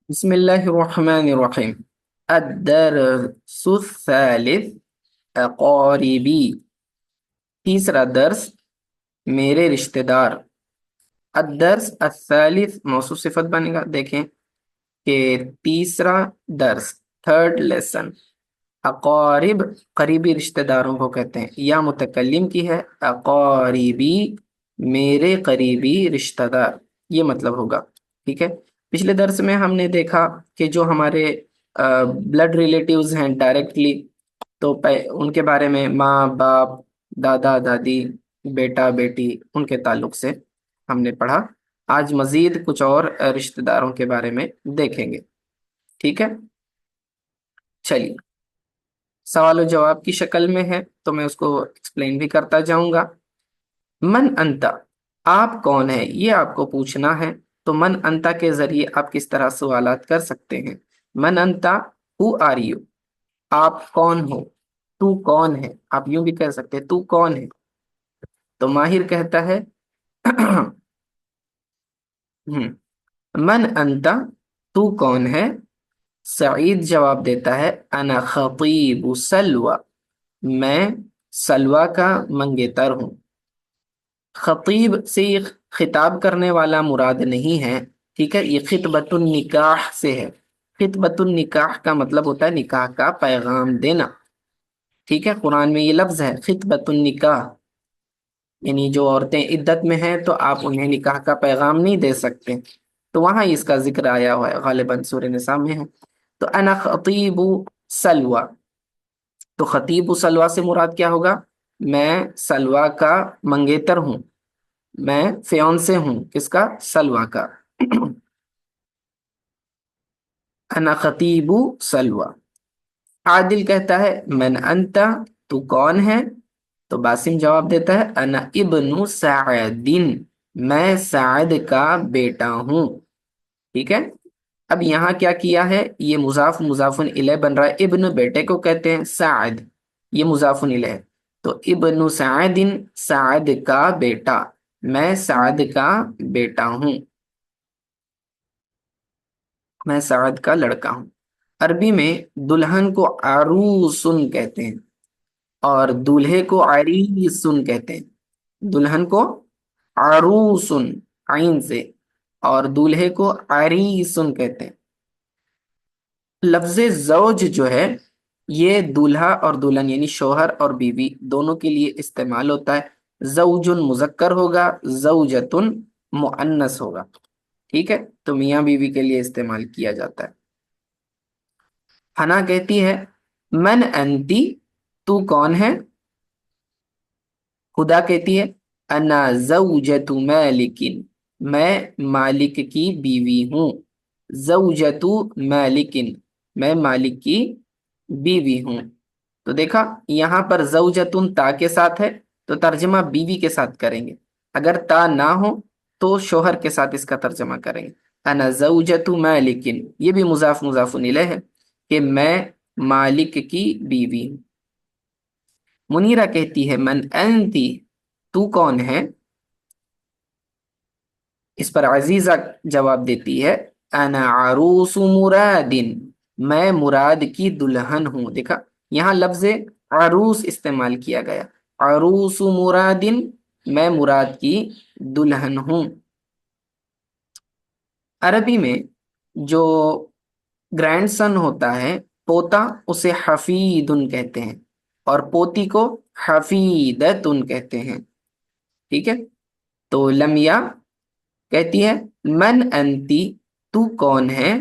بسم الله الرحمن الرحيم. الدرس الثالث أقاربي. تیسرا درس میرے رشتہ دار. الدرس الثالث موصوف صفت بنے گا. دیکھیں کہ تیسرا درس، تھرڈ لیسن. اقارب قریبی رشتہ داروں کو کہتے ہیں. یا متکلم کی ہے اقاربی، میرے قریبی رشتہ دار، یہ مطلب ہوگا. ٹھیک ہے. پچھلے درس میں ہم نے دیکھا کہ جو ہمارے بلڈ ریلیٹیوز ہیں ڈائریکٹلی، تو ان کے بارے میں ماں باپ، دادا دادی، بیٹا بیٹی، ان کے تعلق سے ہم نے پڑھا. آج مزید کچھ اور رشتہ داروں کے بارے میں دیکھیں گے. ٹھیک ہے. چلیے، سوال و جواب کی شکل میں ہے تو میں اس کو ایکسپلین بھی کرتا جاؤں گا. من انتا، آپ کون ہے، یہ آپ کو پوچھنا ہے. تو من انتا کے ذریعے آپ کس طرح سوالات کر سکتے ہیں. من انتا، ہو آر یو، آپ کون ہو، تو کون ہے. آپ یوں بھی کہہ سکتے ہیں تو کون ہے. تو ماہر کہتا ہے من انتا، تو کون ہے. سعید جواب دیتا ہے انا خطیب سلوى، میں سلوى کا منگیتر ہوں. خطیب سے یہ خطاب کرنے والا مراد نہیں ہے. ٹھیک ہے. یہ خطبۃ النکاح سے ہے. خطبۃ النکاح کا مطلب ہوتا ہے نکاح کا پیغام دینا. ٹھیک ہے. قرآن میں یہ لفظ ہے خطبۃ النکاح، یعنی جو عورتیں عدت میں ہیں تو آپ انہیں نکاح کا پیغام نہیں دے سکتے. تو وہاں اس کا ذکر آیا ہوا ہے، غالباً سورہ نساء میں ہے. تو انا خطیب سلوى، تو خطیب سلوى سے مراد کیا ہوگا. میں سلوى کا منگیتر ہوں، میں فیونسے ہوں. کس کا؟ سلوى کا. انا خطیب سلوى. عادل کہتا ہے من انتا، تو کون ہے. تو باسم جواب دیتا ہے انا ابن سعد، میں سعد کا بیٹا ہوں. ٹھیک ہے. اب یہاں کیا کیا ہے، یہ مضاف مضاف الیہ بن رہا ہے. ابن بیٹے کو کہتے ہیں، سعد یہ مضاف الیہ ہے. تو ابن سعد، سعد کا بیٹا، میں سعد کا بیٹا ہوں، میں سعد کا لڑکا ہوں. عربی میں دلہن کو عروسن کہتے ہیں اور دولہے کو عریسن کہتے ہیں. دلہن کو عروسن عین سے اور دولہے کو عریسن کہتے ہیں. لفظ زوج جو ہے یہ دولہا اور دلہن یعنی شوہر اور بیوی دونوں کے لیے استعمال ہوتا ہے. زوجن مذکر ہوگا، زوجتن مؤنث ہوگا. ٹھیک ہے. تو میاں بیوی کے لیے استعمال کیا جاتا ہے. حنا کہتی ہے من انتی، تو کون ہے. خدا کہتی ہے انا زوجت مالک، میں مالک کی بیوی ہوں. زوجت مالک، میں مالک کی بیوی ہوں. تو دیکھا یہاں پر زوجتن تا کے ساتھ ہے تو ترجمہ بیوی کے ساتھ کریں گے. اگر تا نہ ہو تو شوہر کے ساتھ اس کا ترجمہ کریں گے. انا زوجت مالک، یہ بھی مضاف مضاف الیہ ہے کہ میں مالک کی بیوی ہوں. منیرہ کہتی ہے من انتی، تو کون ہے. اس پر عزیزہ جواب دیتی ہے انا عروس مراد، میں مراد کی دلہن ہوں. دیکھا یہاں لفظ عروس استعمال کیا گیا. عروس مراد، میں مراد کی دلہن ہوں. عربی میں جو گرینڈ سن ہوتا ہے، پوتا، اسے حفیدن کہتے ہیں اور پوتی کو حفیدتن کہتے ہیں. ٹھیک ہے. تو لمیا کہتی ہے من انتی، تو کون ہے.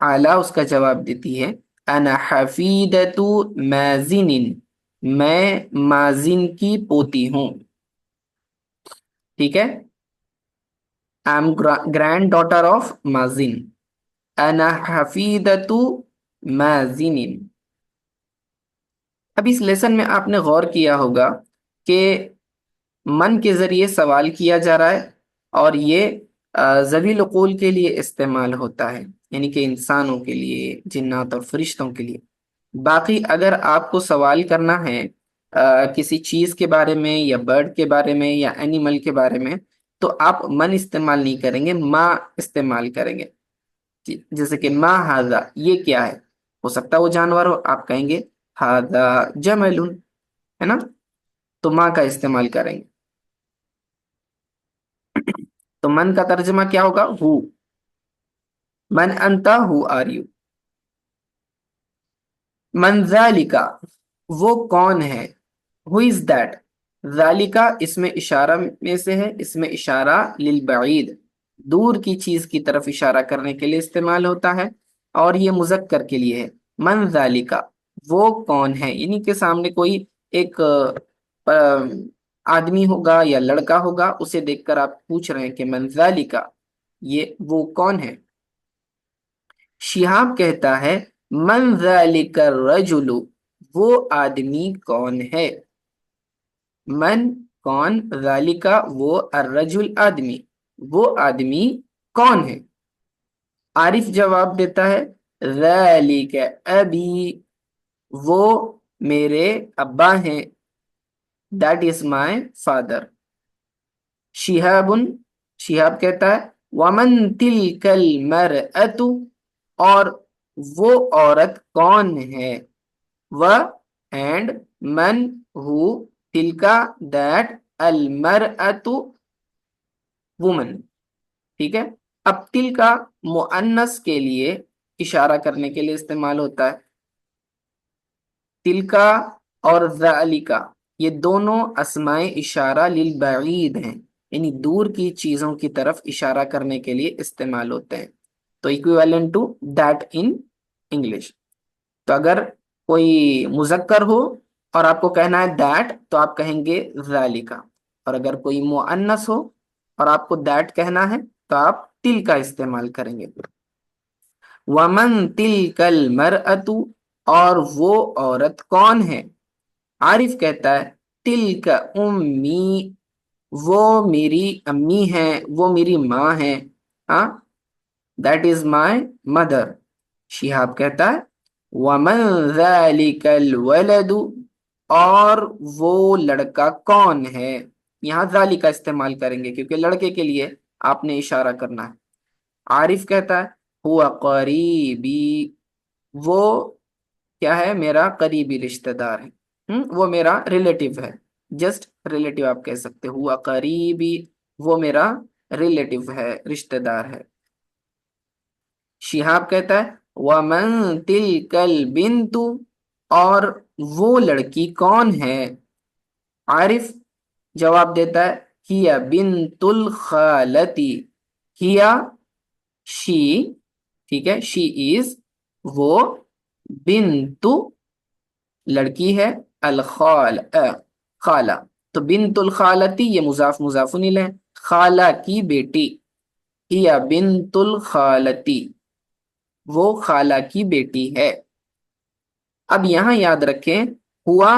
اعلیٰ اس کا جواب دیتی ہے انا حفیدت مازن، میں مازن کی پوتی ہوں. ٹھیک ہے. I am granddaughter of Mazin, انا حفیدت مازن. اب اس لیسن میں آپ نے غور کیا ہوگا کہ من کے ذریعے سوال کیا جا رہا ہے اور یہ ذوی العقول کے لیے استعمال ہوتا ہے، یعنی کہ انسانوں کے لیے، جنات اور فرشتوں کے لیے. باقی اگر آپ کو سوال کرنا ہے کسی چیز کے بارے میں یا برڈ کے بارے میں یا اینیمل کے بارے میں، تو آپ من استعمال نہیں کریں گے، ما استعمال کریں گے. جیسے کہ ما ہاذا، یہ کیا ہے، ہو سکتا ہے وہ جانور ہو، آپ کہیں گے ہاذا جمل، ہے نا، تو ما کا استعمال کریں گے۔ تو من کا ترجمہ کیا ہوگا؟ ہو۔ من انتا، ہو آر یو۔ من ذالکا، وہ کون ہے، ہو از دیٹ۔ ذالکا اس میں اشارہ میں سے ہے، اس میں اشارہ للبعید، دور کی چیز کی طرف اشارہ کرنے کے لیے استعمال ہوتا ہے، اور یہ مذکر کے لیے ہے۔ من ذالکا، وہ کون ہے، یعنی کہ سامنے کوئی ایک آدمی ہوگا یا لڑکا ہوگا، اسے دیکھ کر آپ پوچھ رہے ہیں کہ من ذالکا، یہ وہ کون ہے۔ شہاب کہتا ہے من ذالک الرجل، وہ آدمی کون ہے، من کون، ذالکا وہ، الرجل آدمی، وہ آدمی کون ہے۔ عارف جواب دیتا ہے ذالک ابی، وہ میرے ابا ہیں، دیٹ از مائی فادر۔ شہاب، شہاب کہتا ہے ومن تلک المرأۃ، اور وہ عورت کون ہے، وہ اینڈ من ہو، تلکا دیٹ، المرأۃ وومن، ٹھیک ہے۔ اب تلکا مؤنث کے لیے اشارہ کرنے کے لیے استعمال ہوتا ہے، تلکا اور ذالکا یہ دونوں اسماء اشارہ للبعید ہیں، یعنی دور کی چیزوں کی طرف اشارہ کرنے کے لیے استعمال ہوتے ہیں، تو equivalent to that in English. تو اگر کوئی مذکر ہو اور آپ کو کہنا ہے دیٹ، تو آپ کہیں گے ذالکا، اور اگر کوئی مؤنث ہو اور آپ کو دیٹ کہنا ہے تو آپ تل کا استعمال کریں گے۔ ومن تلک المرأۃ، اور وہ عورت کون ہے۔ عارف کہتا ہے تلک امی، وہ میری امی ہے، وہ میری ماں ہے، ہاں، دیٹ از مائی مدر۔ شہاب کہتا ہے ومن ذالک الولد، اور وہ لڑکا کون ہے، یہاں ذالک کا استعمال کریں گے کیونکہ لڑکے کے لیے آپ نے اشارہ کرنا ہے۔ عارف کہتا ہے ہوا قریبی، وہ کیا ہے، میرا قریبی رشتہ دار ہے، وہ میرا ریلیٹیو ہے، جسٹ ریلیٹیو آپ کہہ سکتے، ہوا قریبی، وہ میرا ریلیٹیو ہے، رشتہ دار ہے۔ شہاب کہتا ہے وَمَن تِلْكَ الْبِنْتُ، اور وہ لڑکی کون ہے۔ عارف جواب دیتا ہے ہِیَ بِنْتُ الْخَالَةِ، ہِیَ شی، ٹھیک ہے، شی از وہ، بنت لڑکی ہے، الخال خالہ، تو بنت الخالتی یہ مضاف مضاف الیہ ہے، خالہ کی بیٹی، ہِیَ بنت الخالتی، وہ خالہ کی بیٹی ہے۔ اب یہاں یاد رکھیں ہوا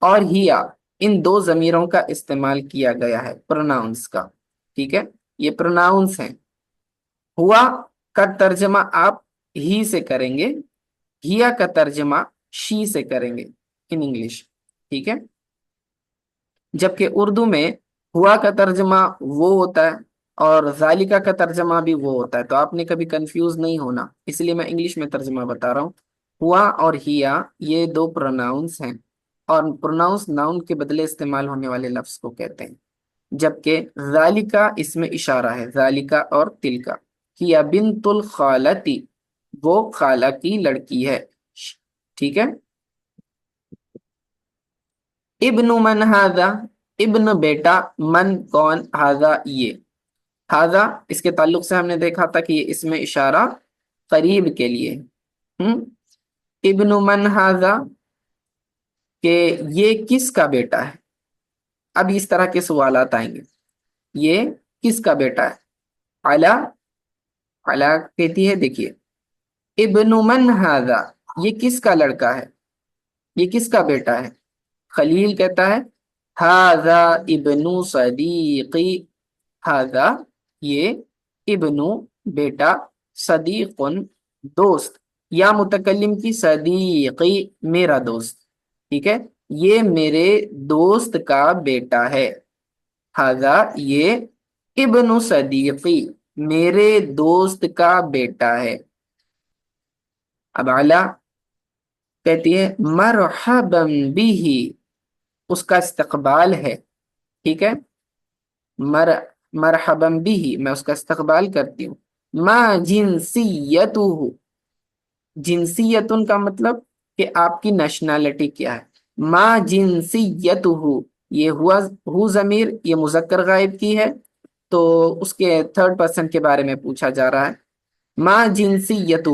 اور ہیا ان دو ضمیروں کا استعمال کیا گیا ہے پروناؤنس کا، ٹھیک ہے، یہ پروناؤنس ہیں۔ ہوا کا ترجمہ آپ ہی سے کریں گے، ہیا کا ترجمہ شی سے کریں گے ان انگلش، ٹھیک ہے۔ جبکہ اردو میں ہوا کا ترجمہ وہ ہوتا ہے اور ذالکہ کا ترجمہ بھی وہ ہوتا ہے، تو آپ نے کبھی کنفیوز نہیں ہونا، اس لیے میں انگلش میں ترجمہ بتا رہا ہوں۔ ہوا اور ہیا یہ دو پروناؤنس ہیں، اور پروناؤنس ناؤن کے بدلے استعمال ہونے والے لفظ کو کہتے ہیں، جبکہ ذالکہ اس میں اشارہ ہے، ذالکہ اور تلکا۔ ہیا بنت الخالتی، وہ خالہ کی لڑکی ہے، ٹھیک ہے۔ ابن من ہاذا، ابن بیٹا، من کون، ہاذا یہ، ہاذا اس کے تعلق سے ہم نے دیکھا تھا کہ یہ اس میں اشارہ قریب کے لیے، ابن من ہاذا کہ یہ کس کا بیٹا ہے۔ اب اس طرح کے سوالات آئیں گے، یہ کس کا بیٹا ہے۔ علا، علا کہتی ہے دیکھیے ابن من ہاذا، یہ کس کا لڑکا ہے، یہ کس کا بیٹا ہے۔ خلیل کہتا ہے ہاذا ابن صدیقی، ہاذا یہ، ابن بیٹا، صدیق دوست، یا متکلم کی صدیقی میرا دوست، ٹھیک ہے، یہ میرے دوست کا بیٹا ہے۔ ہاذا یہ، ابن صدیقی میرے دوست کا بیٹا ہے. اب علا کہتی ہے مرحبا بھی، اس کا استقبال ہے. ٹھیک ہے، مر مرحبا بھی میں اس کا استقبال کرتی ہوں. ما جنسیتہ، جنسیتن کا مطلب کہ آپ کی نیشنلٹی کیا ہے. ما جنسیتہ، یہ ہو ضمیر یہ مذکر غائب کی ہے، تو اس کے تھرڈ پرسن کے بارے میں پوچھا جا رہا ہے. ما جنسیتہ،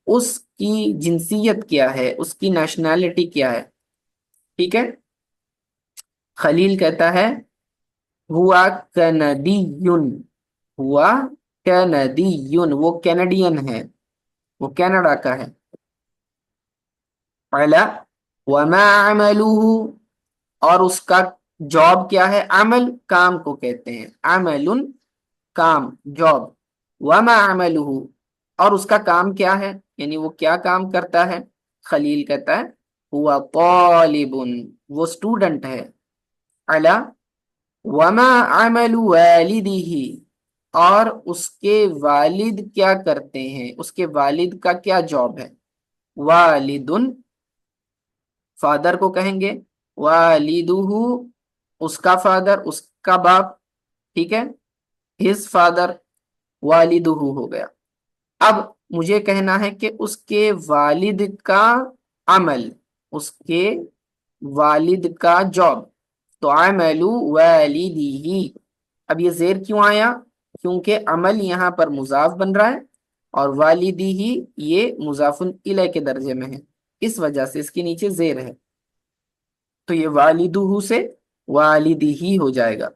اس کی جنسیت کیا ہے، اس کی نیشنلٹی کیا ہے. ٹھیک ہے. خلیل کہتا ہے ہوا کینیڈین، ہوا کینیڈین، وہ کینیڈین ہے، وہ کینیڈا کا ہے. پہلا وما عملہ، اور اس کا جاب کیا ہے. عمل کام کو کہتے ہیں، عمل کام، جاب. وما عملہ، اور اس کا کام کیا ہے، یعنی وہ کیا کام کرتا ہے. خلیل کہتا ہے ہوا طالب، وہ اسٹوڈنٹ ہے. اعلی وما عمل والدہ، اور اس کے والد کیا کرتے ہیں، اس کے والد کا کیا جاب ہے. والد فادر کو کہیں گے، والدہ اس کا فادر، اس کا باپ. ٹھیک ہے، his father، والدہ ہو گیا. اب مجھے کہنا ہے کہ اس کے والد کا عمل، اس کے والد کا جاب. تو عمل والدہ، اب یہ زیر کیوں آیا، کیونکہ عمل یہاں پر مضاف بن رہا ہے اور والدہ یہ مضاف الیہ کے درجے میں ہے، اس وجہ سے اس کے نیچے زیر ہے، تو یہ والدہ سے والدہ ہو جائے گا.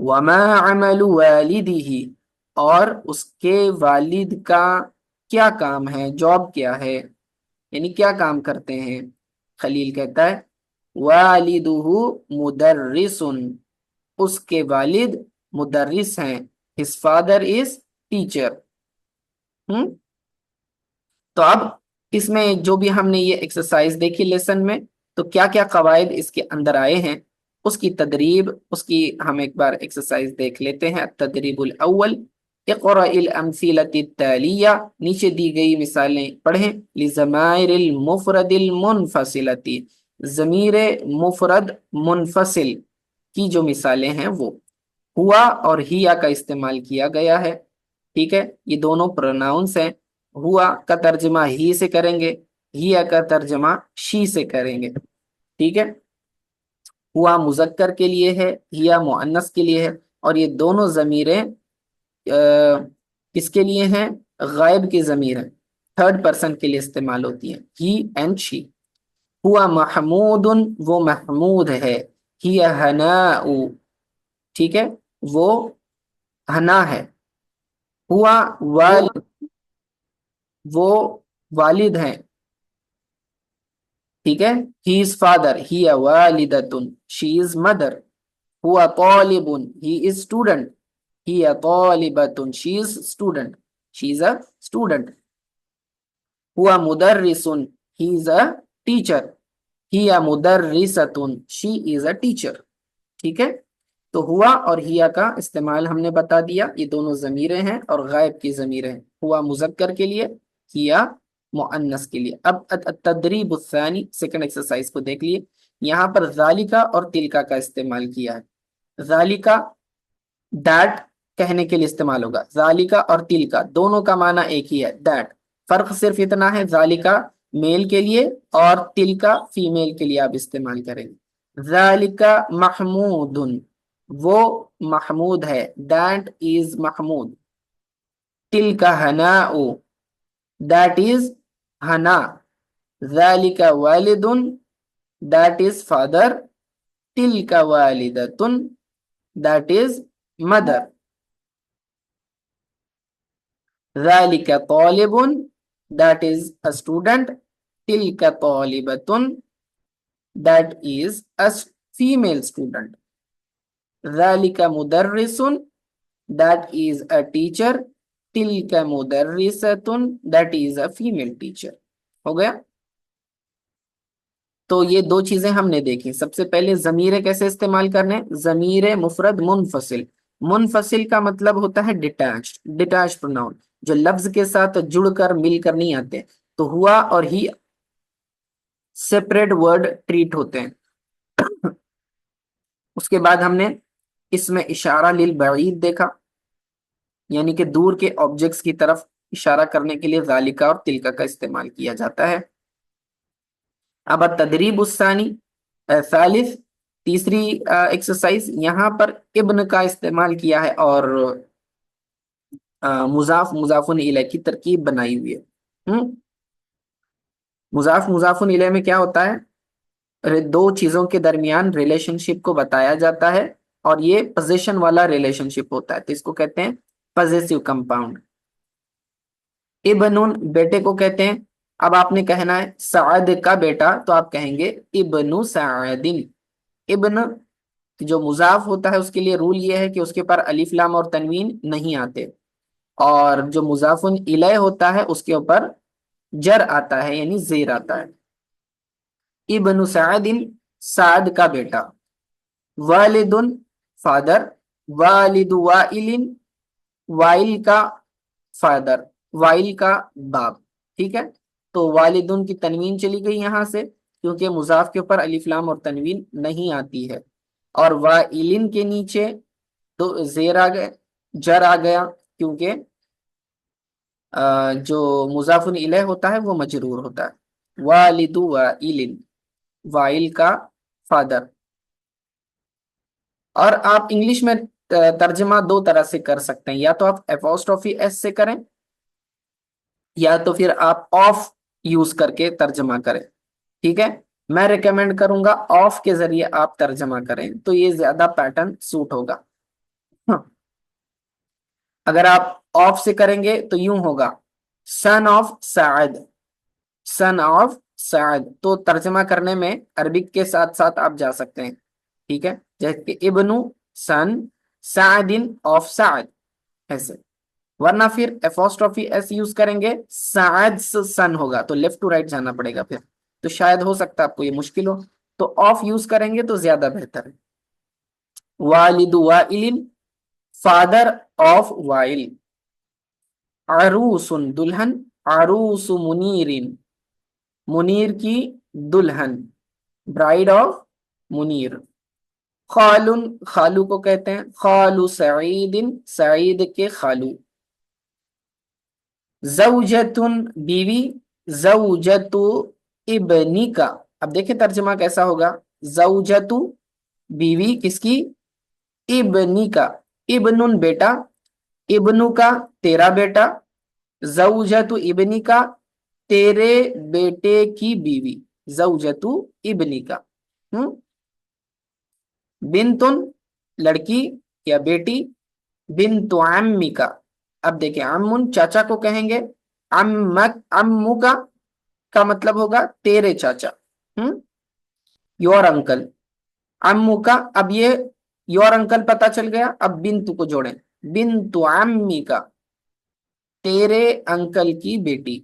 وما عمل والدہ، اور اس کے والد کا کیا کام ہے، جاب کیا ہے، یعنی کیا کام کرتے ہیں. خلیل کہتا ہے والدہ مدرس، اس کے والد مدرس ہیں. his father is teacher. تو اب اس میں جو بھی ہم نے یہ ایکسرسائز دیکھی لیسن میں، تو کیا کیا قواعد اس کے اندر آئے ہیں، اس کی تدریب، اس کی ہم ایک بار ایکسرسائز دیکھ لیتے ہیں. تدریب الاول اقرأ الامثلة التالیہ، نیچے دی گئی مثالیں پڑھیں. لضمائر المفرد المنفصلة، ضمیر مفرد منفصل کی جو مثالیں ہیں وہ ہوا اور ہیا کا استعمال کیا گیا ہے. ٹھیک ہے، یہ دونوں پروناؤنس ہیں. ہوا کا ترجمہ ہی سے کریں گے، ہیا کا ترجمہ شی سے کریں گے. ٹھیک ہے، ہوا مذکر کے لیے ہے، ہیا مؤنث کے لیے ہے، اور یہ دونوں ضمیریں کس کے لیے ہیں، غائب کی ضمیر ہیں، تھرڈ پرسن کے لیے استعمال ہوتی ہیں، ہی اینڈ شی. ہوا محمود، وہ محمود ہے. ہی ہناء، ٹھیک ہے، وہ ہنا ہے. ہوا والد، وہ والد ہیں. ٹھیک ہے، ہی is father, he والدۃ، she is mother. ہوا طالب، ہی از اسٹوڈنٹ، ہی طالبۃ، she is student, she is a student. ہوا مدرس، ہی از a teacher, he Madrasatul, she is a teacher. ٹھیک ہے، تو ہوا اور ہیا کا استعمال ہم نے بتا دیا. یہ دونوں ضمیریں ہیں اور غائب کی ضمیریں ہیں، ہوا مذکر کے لیے، ہیا مؤنث کے لیے. اب التدریب الثانی، سیکنڈ ایکسرسائز کو دیکھ لیے. یہاں پر ذالکا اور تلکا کا استعمال کیا ہے. ذالکا دیٹ کہنے کے لیے استعمال ہوگا، ذالکا اور تلکا دونوں کا معنی ایک ہی ہے، دیٹ. فرق صرف اتنا ہے، ذالکا میل کے لیے اور تلکا فیمیل کے لیے آپ استعمال کریں گے. ذالکا محمود، وہ محمود ہے، دیٹ از محمود. تلکا ہناء، دیٹ از ہنا. ذالکا والد، دیٹ از فادر. تلکا والدۃ، دیٹ از mother. ذالک طالب، that is a student. Tilak طالبۃ، that is a female student. ذالک مدرس، that is a teacher. Tilak Madrasatul, that is a female teacher. ہو گیا. تو یہ دو چیزیں ہم نے دیکھی. سب سے پہلے ضمیر کیسے استعمال کرنے، ضمیر مفرد منفصل. منفصل کا مطلب ہوتا ہے ڈیٹیچڈ پروناؤن، جو لفظ کے ساتھ جڑ کر مل کر نہیں آتے، تو ہوا اور ہی سیپریٹ ورڈ ٹریٹ ہوتے ہیں۔ اس کے بعد ہم نے اس میں اشارہ للبعید دیکھا، یعنی کہ دور کے آبجیکٹس کی طرف اشارہ کرنے کے لیے ذالکا اور تلکا کا استعمال کیا جاتا ہے۔ اب التدریب الثانی ثالث، تیسری ایکسرسائز، یہاں پر ابن کا استعمال کیا ہے اور مضاف الیہ کی ترکیب بنائی ہوئی ہے۔ مضاف الیہ میں کیا ہوتا ہے؟ دو چیزوں کے درمیان ریلیشن شپ کو بتایا جاتا ہے، اور یہ پوزیشن والا ریلیشن شپ ہوتا ہے، تو اس کو کہتے ہیں پوزیسو کمپاؤنڈ۔ ابن بیٹے کو کہتے ہیں۔ اب آپ نے کہنا ہے سعد کا بیٹا، تو آپ کہیں گے ابن سعد۔ ابن جو مضاف ہوتا ہے اس کے لیے رول یہ ہے کہ اس کے پر الف لام اور تنوین نہیں آتے، اور جو مضاف الیہ ہوتا ہے اس کے اوپر جر آتا ہے، یعنی زیر آتا ہے۔ ابن سعد، سعد کا بیٹا۔ والد، فادر۔ والد وائل، وائل کا فادر، وائل کا باپ، ٹھیک ہے۔ تو والدن کی تنوین چلی گئی یہاں سے، کیونکہ مضاف کے اوپر الف لام اور تنوین نہیں آتی ہے، اور وائلن کے نیچے تو زیر آ گئے، جر آ گیا، کیونکہ جو مضاف الیہ ہوتا ہے وہ مجرور ہوتا ہے۔ والد وائل، وائل کا فادر۔ اور آپ انگلش میں ترجمہ دو طرح سے کر سکتے ہیں، یا تو آپ اپوسٹروفی ایس سے کریں، یا تو پھر آپ آف یوز کر کے ترجمہ کریں، ٹھیک ہے۔ میں ریکمینڈ کروں گا آف کے ذریعے آپ ترجمہ کریں، تو یہ زیادہ پیٹرن سوٹ ہوگا۔ اگر آپ آف سے کریں گے تو یوں ہوگا، سن آف سعد، سن آف سعد، تو ترجمہ کرنے میں عربک کے ساتھ ساتھ آپ جا سکتے ہیں، ٹھیک ہے، جیسے کہ ابن سن سعد آف سعد، ایسے۔ ورنہ پھر اپوسٹروفی ایس یوز کریں گے، سعد سن ہوگا، تو لیفٹ ٹو رائٹ جانا پڑے گا پھر، تو شاید ہو سکتا ہے آپ کو یہ مشکل ہو، تو آف یوز کریں گے تو زیادہ بہتر ہے۔ والد وائل، فادر آف وائل۔ عروس، دلہن۔ عروس منیر، منیر کی دلہن، برائڈ آف منیر۔ خال، خالو کو کہتے ہیں، خالو سعید، سعید کے خالو۔ زوجت، بیوی۔ زوجت ابنی کا، اب دیکھیں ترجمہ کیسا ہوگا، زوجت بیوی کس کی، ابنی کا، ابن بیٹا، ابنو کا تیرا بیٹا، زوجت ابنی کا تیرے بیٹے کی بیوی، زوجت ابنی کا۔ بنتن لڑکی یا بیٹی، بنت عمی کا، اب دیکھیں عمن چاچا کو کہیں گے، عمک عمو کا مطلب ہوگا تیرے چاچا، یور انکل۔ عمو کا، اب یہ یور انکل پتا چل گیا، اب بنت کو جوڑیں، بنت عمی کا تیرے انکل کی بیٹی،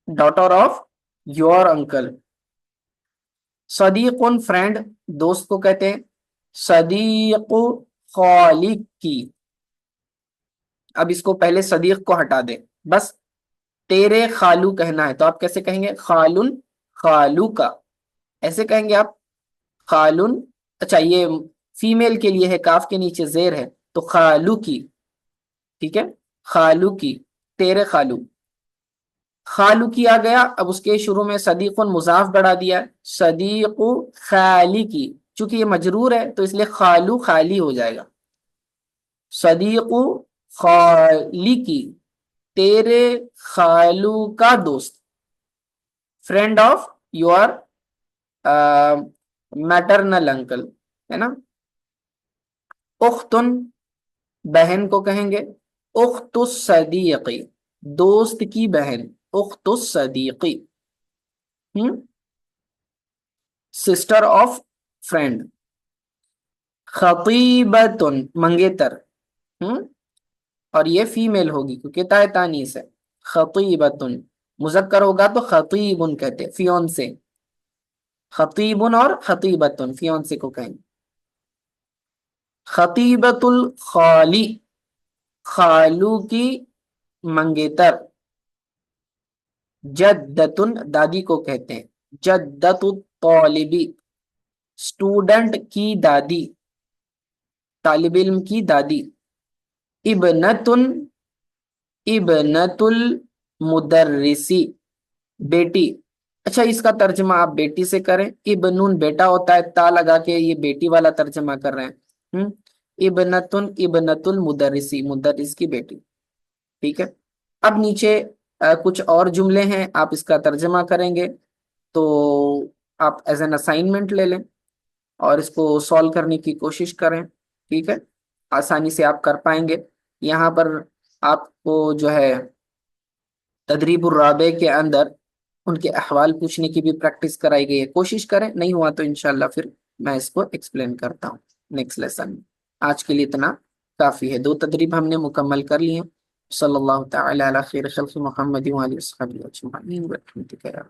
ڈاٹر آف یور انکل۔ صدیق، فرینڈ، دوست کو کہتے ہیں، صدیق خالق کی، اب اس کو پہلے صدیق کو ہٹا دیں، بس تیرے خالو کہنا ہے، تو آپ کیسے کہیں گے، خالن خالو کا، ایسے کہیں گے آپ، خالن، اچھا یہ فیمیل کے لیے ہے، کاف کے نیچے زیر ہے، تو خالو کی، ٹھیک ہے، خالو کی، تیرے خالو۔ خالو کی آ گیا، اب اس کے شروع میں صدیق مضاف بڑھا دیا، صدیق خالی کی، چونکہ یہ مجرور ہے تو اس لیے خالو خالی ہو جائے گا، صدیق خالی کی، تیرے خالو کا دوست، friend of your maternal uncle, ہے نا۔ اختن، بہن کو کہیں گے، اخت الصدیقی، دوست کی بہن، اخت الصدیقی، سسٹر آف فرینڈ۔ خطیبت، منگیتر، اور یہ فیمیل ہوگی کیونکہ تائے تانیث ہے، خطیبت، مذکر ہوگا تو خطیب کہتے، فیونسے، خطیب اور خطیبت، فیونسے کو کہیں۔ خطیبۃ الخالی، خالو کی منگیتر، جدتن دادی کو کہتے ہیں، جدت الطالبی اسٹوڈنٹ کی دادی، طالب علم کی دادی، ابنتن ابنت المدرسی بیٹی، اچھا اس کا ترجمہ آپ بیٹی سے کریں، ابنون بیٹا ہوتا ہے، تا لگا کے یہ بیٹی والا ترجمہ کر رہے ہیں، ابنتن ابنت المدرسی مدرس کی بیٹی، ٹھیک ہے۔ اب نیچے کچھ اور جملے ہیں، آپ اس کا ترجمہ کریں گے تو آپ ایز این اسائنمنٹ لے لیں اور اس کو سالو کرنے کی کوشش کریں، ٹھیک ہے، آسانی سے آپ کر پائیں گے۔ یہاں پر آپ کو جو ہے تدریب الرابع کے اندر ان کے احوال پوچھنے کی بھی پریکٹس کرائی گئی ہے، کوشش کریں، نہیں ہوا تو انشاءاللہ پھر میں اس کو ایکسپلین کرتا ہوں نیکسٹ لیسن میں۔ آج کے لیے اتنا کافی ہے، 2 تدریب ہم نے مکمل کر لی ہیں۔ صلی اللہ تعالی علی خیر خلق محمد وآلہ وصحبہ اجمعین برحمتک یا